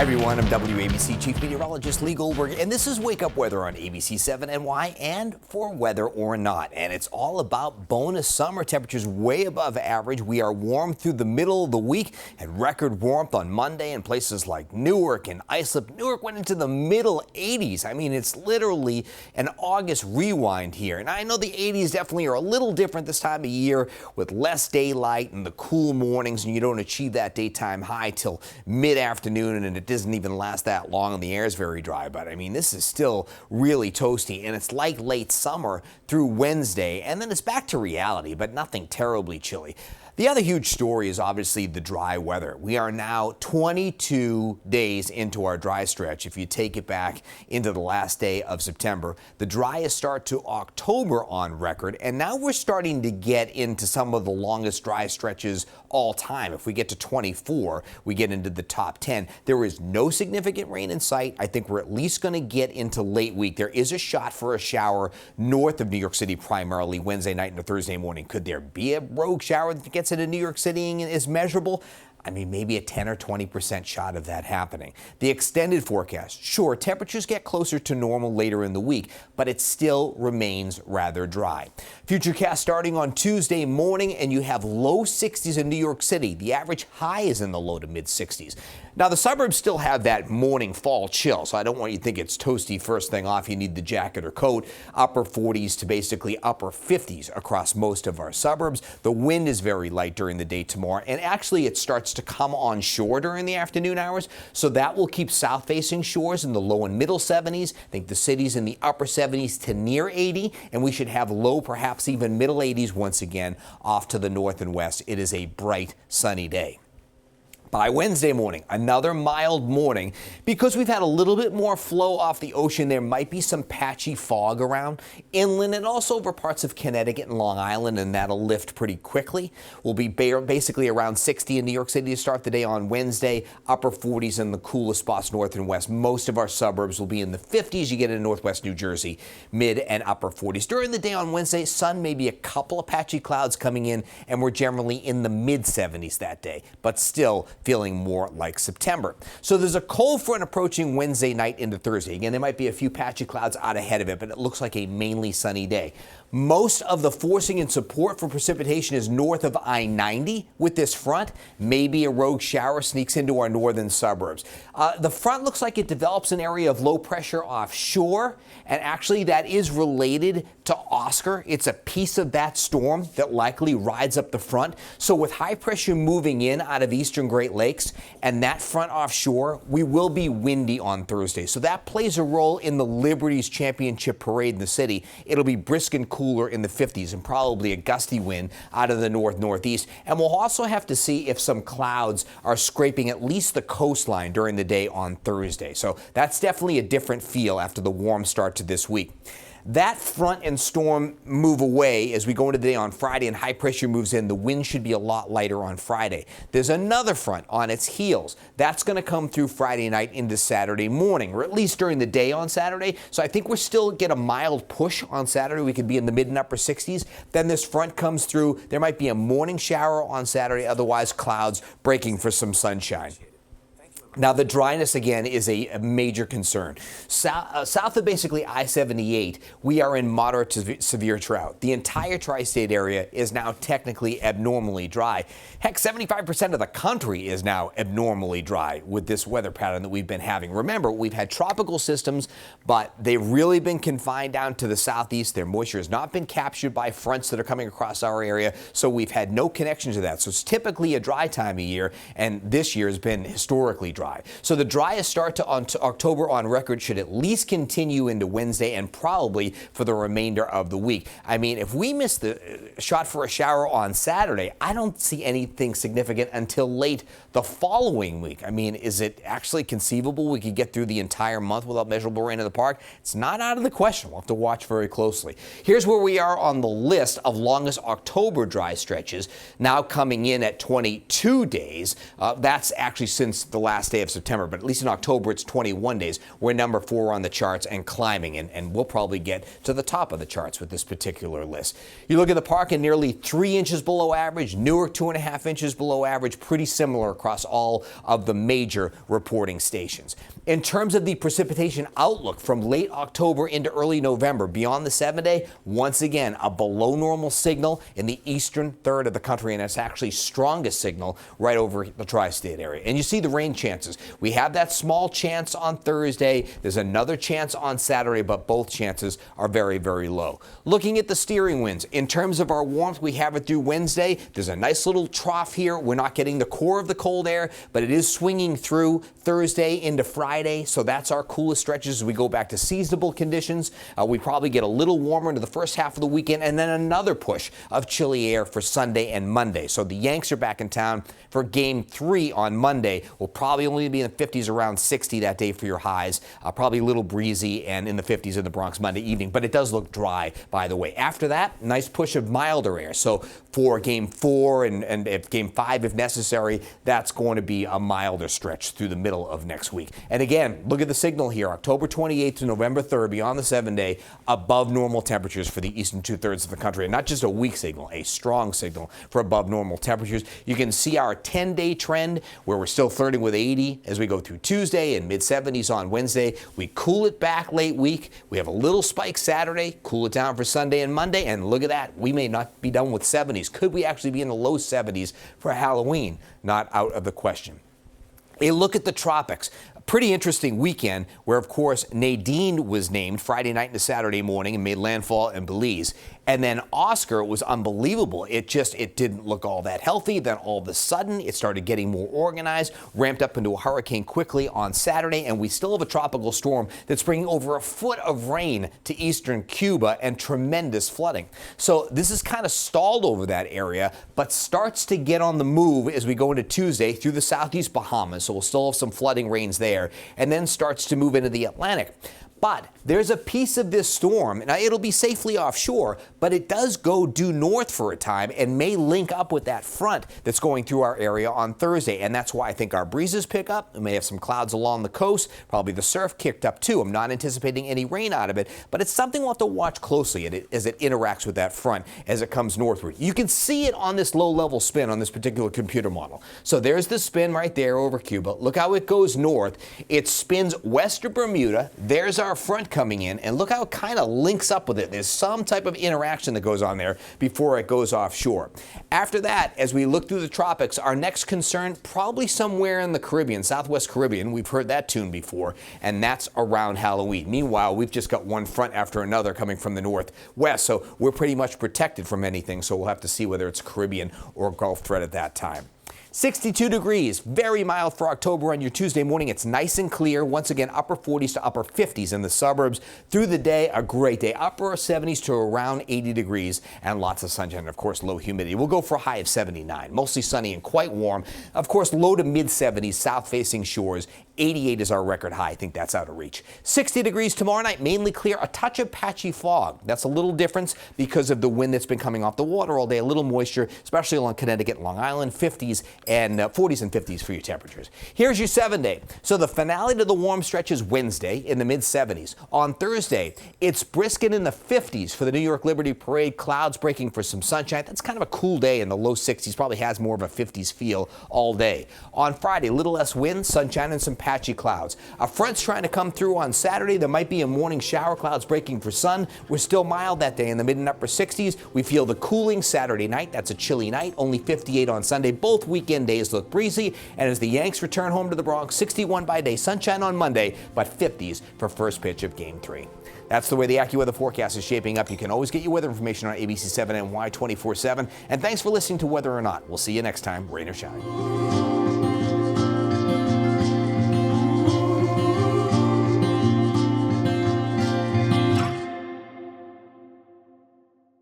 Hi everyone, I'm WABC Chief Meteorologist Lee Goldberg, and this is Wake Up Weather on ABC7 NY and for weather or not. And it's all about bonus summer temperatures way above average. We are warm through the middle of the week, had record warmth on Monday in places like Newark and Islip. Newark went into the middle 80s. I mean, it's literally an August rewind here. And I know the 80s definitely are a little different this time of year with less daylight and the cool mornings, and you don't achieve that daytime high till mid-afternoon, and it doesn't even last that long, and the air is very dry. But I mean, this is still really toasty, and it's like late summer through Wednesday, and then it's back to reality, but nothing terribly chilly. The other huge story is obviously the dry weather. We are now 22 days into our dry stretch. If you take it back into the last day of September, the driest start to October on record, and now we're starting to get into some of the longest dry stretches all time. If we get to 24, we get into the top 10. There is no significant rain in sight. I think we're at least going to get into late week. There is a shot for a shower north of New York City, primarily Wednesday night into Thursday morning. Could there be a rogue shower that gets into New York City and is measurable? I mean, maybe a 10 or 20% shot of that happening. The extended forecast, sure, temperatures get closer to normal later in the week, but it still remains rather dry. Futurecast starting on Tuesday morning, and you have low 60s in New York City. The average high is in the low to mid 60s. Now, the suburbs still have that morning fall chill, so I don't want you to think it's toasty first thing off. You need the jacket or coat. Upper 40s to basically upper 50s across most of our suburbs. The wind is very light during the day tomorrow, and actually it starts to come on shore during the afternoon hours, so that will keep south-facing shores in the low and middle 70s. I think the city's in the upper 70s to near 80, and we should have low, perhaps even middle 80s once again off to the north and west. It is a bright, sunny day. By Wednesday morning, another mild morning. Because we've had a little bit more flow off the ocean, there might be some patchy fog around inland and also over parts of Connecticut and Long Island, and that'll lift pretty quickly. We'll be basically around 60 in New York City to start the day on Wednesday, upper 40s in the coolest spots north and west. Most of our suburbs will be in the 50s. You get into northwest New Jersey, mid and upper 40s. During the day on Wednesday, sun, maybe a couple of patchy clouds coming in, and we're generally in the mid 70s that day, but still feeling more like September. So there's a cold front approaching Wednesday night into Thursday. Again, there might be a few patchy clouds out ahead of it, but it looks like a mainly sunny day. Most of the forcing and support for precipitation is north of I-90 with this front. Maybe a rogue shower sneaks into our northern suburbs. The front looks like it develops an area of low pressure offshore, and actually that is related to Oscar. It's a piece of that storm that likely rides up the front. So with high pressure moving in out of eastern Great Lakes and that front offshore, we will be windy on Thursday. So that plays a role in the Liberty's championship parade in the city. It'll be brisk and cooler in the 50s and probably a gusty wind out of the north-northeast. And we'll also have to see if some clouds are scraping at least the coastline during the day on Thursday. So that's definitely a different feel after the warm start to this week. That front and storm move away as we go into the day on Friday and high pressure moves in. The wind should be a lot lighter on Friday. There's another front on its heels. That's going to come through Friday night into Saturday morning, or at least during the day on Saturday. So I think we're still get a mild push on Saturday. We could be in the mid and upper 60s. Then this front comes through. There might be a morning shower on Saturday, otherwise clouds breaking for some sunshine. Now, the dryness, again, is a major concern. South of basically I-78, we are in moderate to severe drought. The entire tri-state area is now technically abnormally dry. Heck, 75% of the country is now abnormally dry with this weather pattern that we've been having. Remember, we've had tropical systems, but they've really been confined down to the southeast. Their moisture has not been captured by fronts that are coming across our area, so we've had no connection to that. So it's typically a dry time of year, and this year has been historically dry. So the driest start to October on record should at least continue into Wednesday and probably for the remainder of the week. I mean, if we miss the shot for a shower on Saturday, I don't see anything significant until late the following week. I mean, is it actually conceivable we could get through the entire month without measurable rain in the park? It's not out of the question. We'll have to watch very closely. Here's where we are on the list of longest October dry stretches, now coming in at 22 days. That's actually since the last day of September, but at least in October it's 21 days. We're number 4 on the charts and climbing, and we'll probably get to the top of the charts with this particular list. You look at the Park and nearly 3 inches below average, Newark 2.5 inches below average, pretty similar across all of the major reporting stations. In terms of the precipitation outlook from late October into early November, beyond the 7-day, once again, a below normal signal in the eastern third of the country, and it's actually strongest signal right over the tri-state area. And you see the rain chances. We have that small chance on Thursday. There's another chance on Saturday, but both chances are very, very low. Looking at the steering winds, in terms of our warmth, we have it through Wednesday. There's a nice little trough here. We're not getting the core of the cold air, but it is swinging through Thursday into Friday, so that's our coolest stretches as we go back to seasonable conditions. We probably get a little warmer into the first half of the weekend, and then another push of chilly air for Sunday and Monday. So the Yanks are back in town for Game 3 on Monday. We'll probably only be in the 50s, around 60 that day for your highs. Probably a little breezy and in the 50s in the Bronx Monday evening, but it does look dry, by the way. After that, nice push of milder air. So for Game 4 and if Game 5, if necessary, that's going to be a milder stretch through the middle of next week. And again, look at the signal here, October 28th to November 3rd, beyond the 7-day, above normal temperatures for the eastern 2/3 of the country. And not just a weak signal, a strong signal for above normal temperatures. You can see our 10-day trend where we're still flirting with 80 as we go through Tuesday and mid-70s on Wednesday. We cool it back late week. We have a little spike Saturday, cool it down for Sunday and Monday, and look at that. We may not be done with 70s. Could we actually be in the low 70s for Halloween? Not out of the question. A look at the tropics. Pretty interesting weekend where, of course, Nadine was named Friday night into Saturday morning and made landfall in Belize. And then Oscar was unbelievable. It didn't look all that healthy. Then all of a sudden, it started getting more organized, ramped up into a hurricane quickly on Saturday, and we still have a tropical storm that's bringing over a foot of rain to eastern Cuba and tremendous flooding. So this is kind of stalled over that area, but starts to get on the move as we go into Tuesday through the southeast Bahamas. So we'll still have some flooding rains there, and then starts to move into the Atlantic. But there's a piece of this storm, now it'll be safely offshore, but it does go due north for a time and may link up with that front that's going through our area on Thursday. And that's why I think our breezes pick up. We may have some clouds along the coast, probably the surf kicked up too. I'm not anticipating any rain out of it, but it's something we'll have to watch closely as it interacts with that front as it comes northward. You can see it on this low-level spin on this particular computer model. So there's the spin right there over Cuba. Look how it goes north. It spins west of Bermuda. There's our front coming in, and look how it kind of links up with it. There's some type of interaction that goes on there before it goes offshore. After that, as we look through the tropics, our next concern probably somewhere in the Caribbean, Southwest Caribbean. We've heard that tune before, and that's around Halloween. Meanwhile, we've just got one front after another coming from the northwest, so we're pretty much protected from anything, so we'll have to see whether it's Caribbean or Gulf threat at that time. 62 degrees, very mild for October on your Tuesday morning. It's nice and clear. Once again, upper 40s to upper 50s in the suburbs. Through the day, a great day. Upper 70s to around 80 degrees and lots of sunshine and, of course, low humidity. We'll go for a high of 79. Mostly sunny and quite warm. Of course, low to mid 70s, south-facing shores. 88 is our record high. I think that's out of reach. 60 degrees tomorrow night, mainly clear. A touch of patchy fog. That's a little difference because of the wind that's been coming off the water all day. A little moisture, especially along Connecticut and Long Island. 50s and 40s and 50s for your temperatures. Here's your 7-day. So the finale to the warm stretch is Wednesday in the mid-70s. On Thursday, it's brisk and in the 50s for the New York Liberty Parade. Clouds breaking for some sunshine. That's kind of a cool day in the low 60s. Probably has more of a 50s feel all day. On Friday, a little less wind, sunshine, and some patchy clouds. A front's trying to come through on Saturday. There might be a morning shower, clouds breaking for sun. We're still mild that day in the mid and upper 60s. We feel the cooling Saturday night. That's a chilly night. Only 58 on Sunday. Both weekend days look breezy. And as the Yanks return home to the Bronx, 61 by day, sunshine on Monday, but 50s for first pitch of Game 3. That's the way the AccuWeather forecast is shaping up. You can always get your weather information on ABC 7 NY 24/7. And thanks for listening to Whether or Not. We'll see you next time, rain or shine.